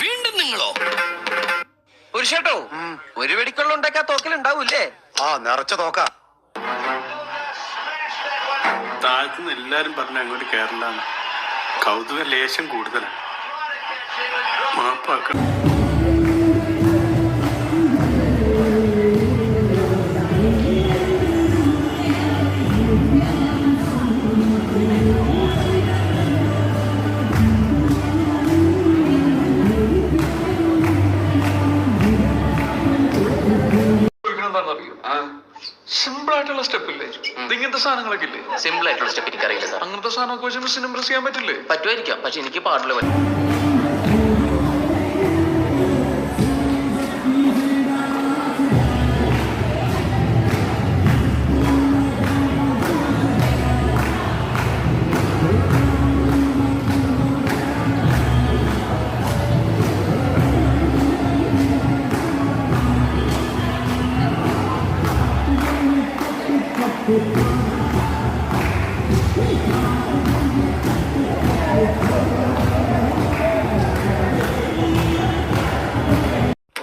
വീണ്ടും നിങ്ങളോ? പുരുഷേട്ടോ, ഒരു വെടിക്കൊള്ളുണ്ടാക്കാ തോക്കിലുണ്ടാവൂല്ലേ? ആ, നിറച്ച തോക്ക. താഴ്ത്തുനിന്ന് എല്ലാരും പറഞ്ഞ അങ്ങോട്ട് കേരളാണ്. കൗതുക ലേശം കൂടുതലാണ്. മാപ്പാക്ക. സിമ്പിൾ ആയിട്ടുള്ള സ്റ്റെപ്പ് ഇല്ലേ? ഇങ്ങനത്തെ സാധനങ്ങളൊക്കെ ഇല്ലേ? സിമ്പിൾ ആയിട്ടുള്ള സ്റ്റെപ്പ് എനിക്കറിയില്ല സാർ. അങ്ങനത്തെ സാധനമൊക്കെ വെച്ച് മിസ്സിന് ഇംപ്രസ് ചെയ്യാൻ പറ്റില്ലേ? പറ്റുമായിരിക്കാം, പക്ഷെ എനിക്ക് പാടില്ല.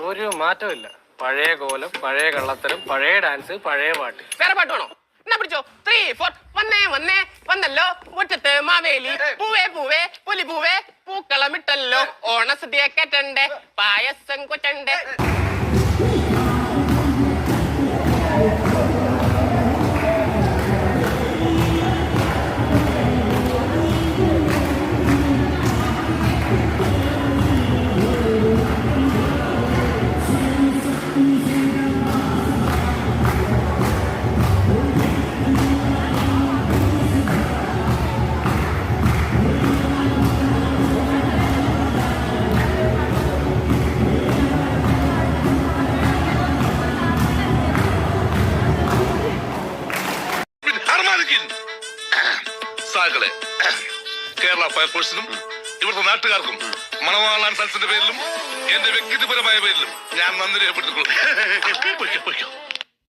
ഒരു മാറ്റമില്ല. പഴയ കോലം, പഴയ കള്ളത്തരം, പഴയ ഡാൻസ്, പഴയ പാട്ട്. വേറെ പാട്ട് വേണോ? എന്നാ പിടിച്ചോ. 3, 4 വന്നേ വന്നേ വന്നല്ലോ മുറ്റത്ത് മാവേലി. പൂവേ പൂവേ പുലി പൂവേ പൂക്കളമിട്ടല്ലോ. ഓണസദ്യ കേട്ടണ്ടേ, പായസം കൊറ്റണ്ടേ. കേരള ഫയർഫോഴ്സിനും ഇവിടുത്തെ നാട്ടുകാർക്കും മണവാളാൻ സൽസിന്റെ പേരിലും എന്റെ വ്യക്തിപരമായ പേരിലും ഞാൻ നന്ദി രേഖപ്പെടുത്തിക്കൊള്ളുന്നു.